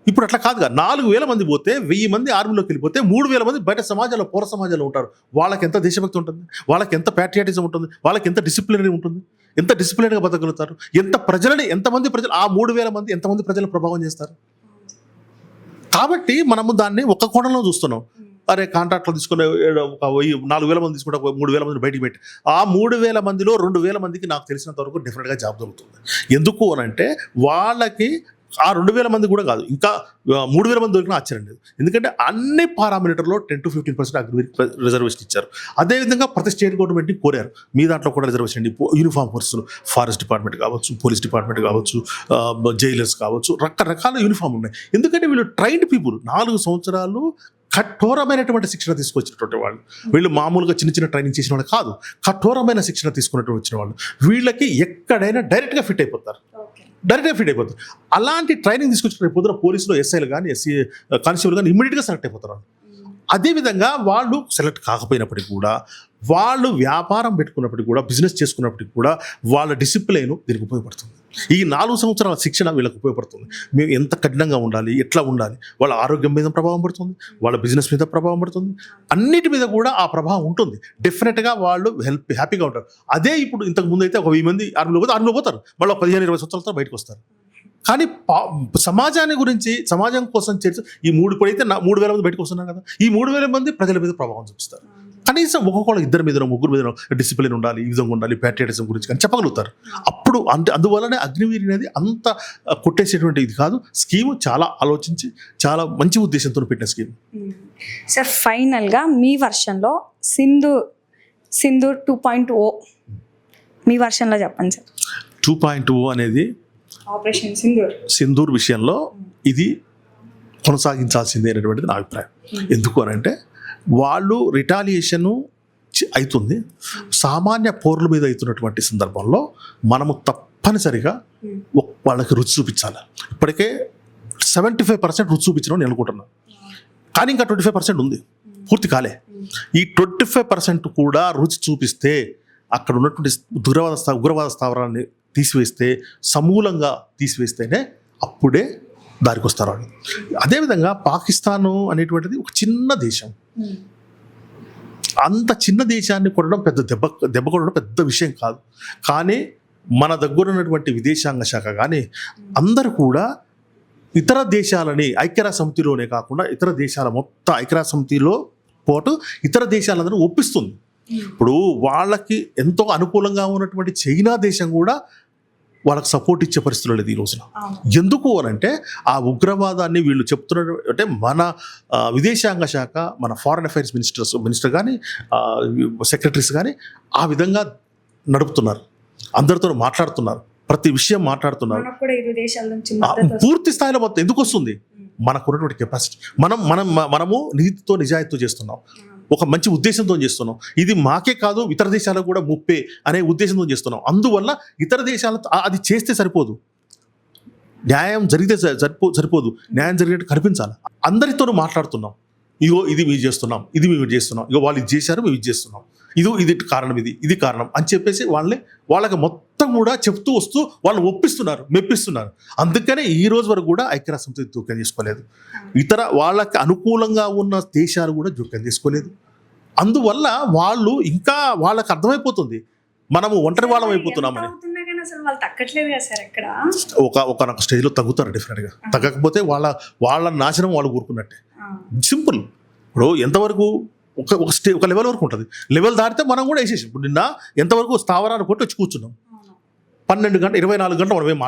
ఇప్పుడు అట్లా కాదుగా, 4000 మంది పోతే 1000 మంది ఆర్మీలోకి వెళ్ళిపోతే 3000 మంది బయట సమాజంలో, పౌర సమాజంలో ఉంటారు. వాళ్ళకి ఎంత దేశభక్తి ఉంటుంది, వాళ్ళకి ఎంత ప్యాట్రియాటిజం ఉంటుంది, వాళ్ళకి ఎంత డిసిప్లినరీ ఉంటుంది, ఎంత డిసిప్లిన్గా బతకగలుగుతారు, ఎంతమంది ప్రజలు, ఆ 3000 మంది ఎంతమంది ప్రజలను ప్రభావం చేస్తారు. కాబట్టి మనము దాన్ని ఒక కోణంలో చూస్తున్నాం. అరే కాంట్రాక్ట్లో తీసుకునే ఒక 4000 మంది తీసుకుంటే 3000 మందిని బయటికి పెట్టి ఆ 3000 మందిలో 2000 మందికి నాకు తెలిసినంత వరకు డెఫినెట్గా జాబ్ దొరుకుతుంది. ఎందుకు అని అంటే వాళ్ళకి ఆ 2000 మంది కూడా కాదు, ఇంకా 3000 మంది దొరికినా ఆశ్చర్యం లేదు. ఎందుకంటే అన్ని పారామీటర్లో 10 to 15% అగ్రివీర్ రిజర్వేషన్ ఇచ్చారు. అదేవిధంగా ప్రతి స్టేట్ గవర్నమెంట్ని కోరారు, మీ దాంట్లో కూడా రిజర్వేషన్ అండి. యూనిఫామ్ ఫోర్సులు, ఫారెస్ట్ డిపార్ట్మెంట్ కావచ్చు, పోలీస్ డిపార్ట్మెంట్ కావచ్చు, జైలర్స్ కావచ్చు, రకరకాల యూనిఫామ్ ఉన్నాయి. ఎందుకంటే వీళ్ళు ట్రైన్డ్ పీపుల్, 4 సంవత్సరాలు కఠోరమైనటువంటి శిక్షణ తీసుకొచ్చినటువంటి వాళ్ళు. వీళ్ళు మామూలుగా చిన్న ట్రైనింగ్ చేసిన వాళ్ళు కాదు, కఠోరమైన శిక్షణ తీసుకున్నటువంటి వచ్చిన వాళ్ళు. వీళ్ళకి ఎక్కడైనా డైరెక్ట్గా ఫిట్ అయిపోతారు. అలాంటి ట్రైనింగ్ తీసుకొచ్చిన పొద్దున పోలీసులో ఎస్ఐలు కానీ, ఎస్సీ కానిస్టేబుల్ కానీ ఇమ్మీడియట్గా సెలెక్ట్ అయిపోతారు. అదేవిధంగా వాళ్ళు సెలెక్ట్ కాకపోయినప్పటికీ కూడా, వాళ్ళు వ్యాపారం పెట్టుకున్నప్పటికీ కూడా, బిజినెస్ చేసుకున్నప్పటికీ కూడా వాళ్ళ డిసిప్లైన్ దీనికి ఉపయోగపడుతుంది. ఈ 4 సంవత్సరాల శిక్షణ వీళ్ళకి ఉపయోగపడుతుంది. మేము ఎంత కఠినంగా ఉండాలి, ఎట్లా ఉండాలి, వాళ్ళ ఆరోగ్యం మీద ప్రభావం పడుతుంది, వాళ్ళ బిజినెస్ మీద ప్రభావం పడుతుంది, అన్నిటి మీద కూడా ఆ ప్రభావం ఉంటుంది. డెఫినెట్గా వాళ్ళు హ్యాపీగా ఉంటారు. అదే ఇప్పుడు ఇంతకు ముందు అయితే ఒక 1000 మంది ఆర్మీలో పోతారు, మళ్ళీ 15-20 సంవత్సరాలతో బయటకు వస్తారు. కానీ సమాజాన్ని గురించి, సమాజం కోసం చేసి ఈ 3000 మంది బయటకు వస్తున్నారు కదా, ఈ 3000 మంది ప్రజల మీద ప్రభావం చూపిస్తారు. కనీసం ఒక్కొక్కళ్ళు 2 మీదనో 3 మీదనో డిసిప్లిన్ ఉండాలి, ఈ విధంగా ఉండాలి, ప్యాట్రియాటిజం గురించి కానీ చెప్పగలుగుతారు. అప్పుడు అందువల్లనే అగ్నివీర్ అనేది అంత కొట్టేసేటువంటి ఇది కాదు. స్కీమ్ చాలా ఆలోచించి, చాలా మంచి ఉద్దేశంతో పెట్టిన స్కీమ్. సార్ ఫైనల్గా మీ వర్షన్లో సింధూర్ 2.0 మీ వర్షన్లో చెప్పండి సార్. 2.0 అనేది ఆపరేషన్ సింధూర్ విషయంలో ఇది కొనసాగించాల్సిందే అనేటువంటిది నా అభిప్రాయం. ఎందుకు అని అంటే వాళ్ళు రిటాలియేషను అవుతుంది, సామాన్య పౌరుల మీద అవుతున్నటువంటి సందర్భంలో మనము తప్పనిసరిగా వాళ్ళకి రుచి చూపించాలి. ఇప్పటికే 75% రుచి చూపించడం నేను అనుకుంటున్నాను, కానీ ఇంకా 25% ఉంది, పూర్తి కాలే. ఈ 25% కూడా రుచి చూపిస్తే అక్కడ ఉన్నటువంటి ఉగ్రవాద స్థావరాన్ని తీసివేస్తే, సమూలంగా తీసివేస్తేనే అప్పుడే దారికి వస్తారు వాళ్ళు. అదేవిధంగా పాకిస్తాను అనేటువంటిది ఒక చిన్న దేశం. అంత చిన్న దేశాన్ని కొట్టడం దెబ్బ కొట్టడం పెద్ద విషయం కాదు. కానీ మన దగ్గర ఉన్నటువంటి విదేశాంగ శాఖ కానీ అందరూ కూడా ఇతర దేశాలని ఐక్యరాజ్య సమితిలోనే కాకుండా ఇతర దేశాల మొత్తం ఐక్యరాజ్య సమితిలో పోటు ఇతర దేశాలందరూ ఒప్పిస్తుంది. ఇప్పుడు వాళ్ళకి ఎంతో అనుకూలంగా ఉన్నటువంటి చైనా దేశం కూడా వాళ్ళకి సపోర్ట్ ఇచ్చే పరిస్థితులు లేదు ఈ రోజున. ఎందుకు అని అంటే ఆ ఉగ్రవాదాన్ని వీళ్ళు చెప్తున్నారు అంటే మన విదేశాంగ శాఖ, మన ఫారెన్ అఫైర్స్ మినిస్టర్ కానీ, సెక్రటరీస్ కానీ ఆ విధంగా నడుపుతున్నారు, అందరితో మాట్లాడుతున్నారు, ప్రతి విషయం మాట్లాడుతున్నారు. పూర్తి స్థాయిలో మొత్తం ఎందుకు వస్తుంది? మనకున్నటువంటి కెపాసిటీ, మనము నీతితో నిజాయితీతో చేస్తున్నాం. ఒక మంచి ఉద్దేశంతో చేస్తున్నాం. ఇది మాకే కాదు ఇతర దేశాలకు కూడా ముప్పే అనే ఉద్దేశంతో చేస్తున్నాం. అందువల్ల ఇతర దేశాలతో అది చేస్తే సరిపోదు, న్యాయం జరిగితే సరిపోదు, న్యాయం జరిగినట్టు కనిపించాలి. అందరితోనూ మాట్లాడుతున్నాం, ఇగో ఇది మేము చేస్తున్నాం, ఇది మేము చేస్తున్నాం, ఇగో వాళ్ళు ఇది చేశారు, మేము ఇది చేస్తున్నాం, ఇది కారణం, ఇది కారణం అని చెప్పేసి వాళ్ళకి మొత్తం కూడా చెప్తూ వస్తూ వాళ్ళు ఒప్పిస్తున్నారు, మెప్పిస్తున్నారు. అందుకనే ఈ రోజు వరకు కూడా ఐక్యరాజ్య సమితి జోక్యం చేసుకోలేదు. ఇతర వాళ్ళకి అనుకూలంగా ఉన్న దేశాలు కూడా జోక్యం చేసుకోలేదు. అందువల్ల వాళ్ళు ఇంకా వాళ్ళకి అర్థమైపోతుంది మనము ఒంటరి వాళ్ళం అయిపోతున్నామని. అసలు వాళ్ళు తగ్గట్లేదు కదా సార్ ఎక్కడ. ఒక స్టేజ్లో తగ్గుతారు డెఫినెట్గా. తగ్గకపోతే వాళ్ళ నాశనం వాళ్ళు కోరుకున్నట్టే. సింపుల్. ఇప్పుడు ఎంతవరకు ఒక లెవెల్ వరకు ఉంటుంది, లెవెల్ దాటితే మనం కూడా వేసేసి. ఇప్పుడు నిన్న ఎంతవరకు స్థావరాన్ని కొట్టి వచ్చి కూర్చున్నాం, 12 గంటలు 24 గంటలు మనం ఏం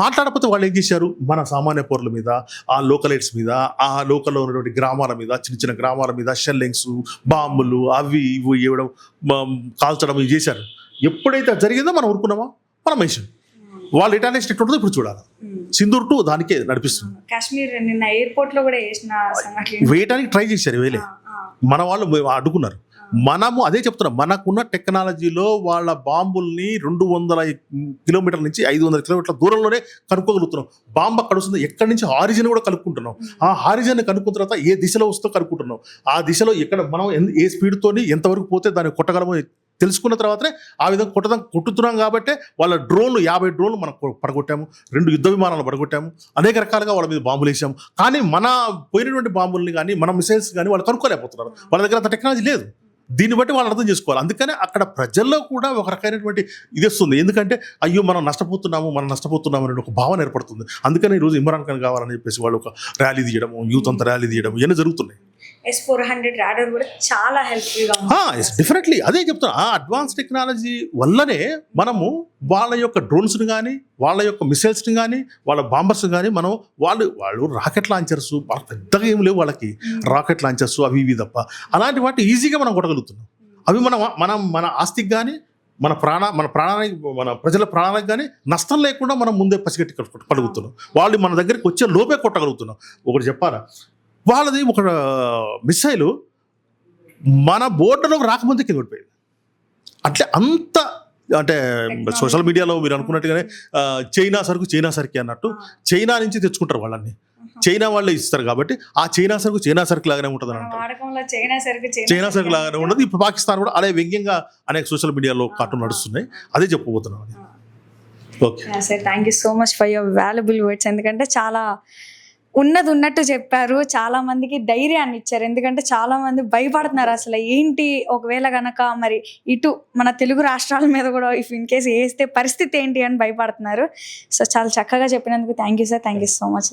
మాట్లాడకపోతే వాళ్ళు ఏం చేశారు, మన సామాన్య పౌరుల మీద, ఆ లోకలైట్స్ మీద, ఆ లోకల్లో ఉన్నటువంటి గ్రామాల మీద, చిన్న గ్రామాల మీద షెల్లింగ్స్, బాంబులు అవి ఇవి ఇవ్వడం, కాల్చడం ఇవి చేశారు. ఎప్పుడైతే జరిగిందో మనం ఊరుకున్నామా, మనం వేసాం. వాళ్ళు రిటాలియేషన్ ఎట్లుంటుందో ఇప్పుడు చూడాలి. సింధూర్ టు దానికే నడిపిస్తుంది. కాశ్మీర్ నిన్న ఎయిర్పోర్ట్ లో కూడా వేయడానికి ట్రై చేశారు, వేలే మన వాళ్ళు అడ్డుకున్నారు. మనము అదే చెప్తున్నాం, మనకున్న టెక్నాలజీలో వాళ్ళ బాంబుల్ని 200 కిలోమీటర్ల నుంచి 500 కిలోమీటర్ల దూరంలోనే కనుక్కోగలుగుతున్నాం. బాంబు అక్కడ వస్తుంది, ఎక్కడి నుంచి ఆరిజిన్ కూడా కనుక్కుంటున్నాం. ఆ ఆరిజిన్ కనుక్కున్న తర్వాత ఏ దిశలో వస్తుందో కనుక్కుంటున్నాం. ఆ దిశలో ఎక్కడ మనం ఏ స్పీడ్తోని ఎంతవరకు పోతే దాన్ని కొట్టగలమో తెలుసుకున్న తర్వాతనే ఆ విధంగా కొట్టుతున్నాం. కాబట్టి వాళ్ళ డ్రోన్లు 50 డ్రోన్లు మనం పడగొట్టాము, 2 యుద్ధ విమానాలు పడగొట్టాము, అనేక రకాలుగా వాళ్ళ మీద బాంబులు వేసాము. కానీ మన పోయినటువంటి బాంబుల్ని కానీ మన మిసైల్స్ కానీ వాళ్ళు కనుక్కోలేకపోతున్నారు. వాళ్ళ దగ్గర అంత టెక్నాలజీ లేదు. దీన్ని బట్టి వాళ్ళు అర్థం చేసుకోవాలి. అందుకనే అక్కడ ప్రజల్లో కూడా ఒక రకమైనటువంటి ఇది వస్తుంది. ఎందుకంటే అయ్యో మనం నష్టపోతున్నాము అనే ఒక భావన ఏర్పడుతుంది. అందుకని ఈరోజు ఇమ్రాన్ ఖాన్ కావాలని చెప్పేసి వాళ్ళు ఒక ర్యాలీ తీయడము, యూత్ అంతా ర్యాలీ తీయడం ఇవన్నీ జరుగుతున్నాయి. S-400 రాడర్ కూడా చాలా హెల్ప్ఫుల్గా ఉంది. డెఫినెట్లీ అదే చెప్తున్నా, ఆ అడ్వాన్స్ టెక్నాలజీ వల్లనే మనము వాళ్ళ యొక్క డ్రోన్స్ని కానీ, వాళ్ళ యొక్క మిసైల్స్ని కానీ, వాళ్ళ బాంబర్స్ కానీ వాళ్ళు రాకెట్ లాంచర్స్ వాళ్ళకి పెద్దగా ఏం లేవు, వాళ్ళకి రాకెట్ లాంచర్స్ అవి ఇవి తప్ప అలాంటి వాటి ఈజీగా మనం కొట్టగలుగుతున్నాం. అవి మన ఆస్తికి కానీ, మన ప్రాణానికి, మన ప్రజల ప్రాణానికి కానీ నష్టం లేకుండా మనం ముందే పసిగట్టి కొట్టగలుగుతున్నాం. వాళ్ళు మన దగ్గరికి వచ్చే లోపే కొట్టగలుగుతున్నాం. ఒకటి చెప్పారా, వాళ్ళది ఒక మిసైలు మన బోర్డర్లోకి రాకముందే కింద పడిపోయింది. అంటే సోషల్ మీడియాలో మీరు అనుకున్నట్టుగానే చైనా సరుకు అన్నట్టు చైనా నుంచి తెచ్చుకుంటారు వాళ్ళని, చైనా వాళ్ళే ఇస్తారు. కాబట్టి ఆ చైనా సరుకు లాగానే ఉంటుంది అని అంటారు. చైనా సరుకు లాగానే ఉండదు. ఇప్పుడు పాకిస్తాన్ కూడా అదే వ్యంగ్యంగా అనేక సోషల్ మీడియాలో కార్టూన్ నడుస్తున్నాయి. అదే చెప్పబోతున్నాం. Okay sir, thank you so much for your valuable words. ఎందుకంటే చాలా ఉన్నట్టు చెప్పారు, చాలా మందికి ధైర్యాన్ని ఇచ్చారు. ఎందుకంటే చాలా మంది భయపడుతున్నారు, అసలు ఏంటి ఒకవేళ గనక మరి ఇటు మన తెలుగు రాష్ట్రాల మీద కూడా ఇఫ్ ఇన్ కేస్ వేస్తే పరిస్థితి ఏంటి అని భయపడుతున్నారు. సో చాలా చక్కగా చెప్పినందుకు thank you sir, thank you so much.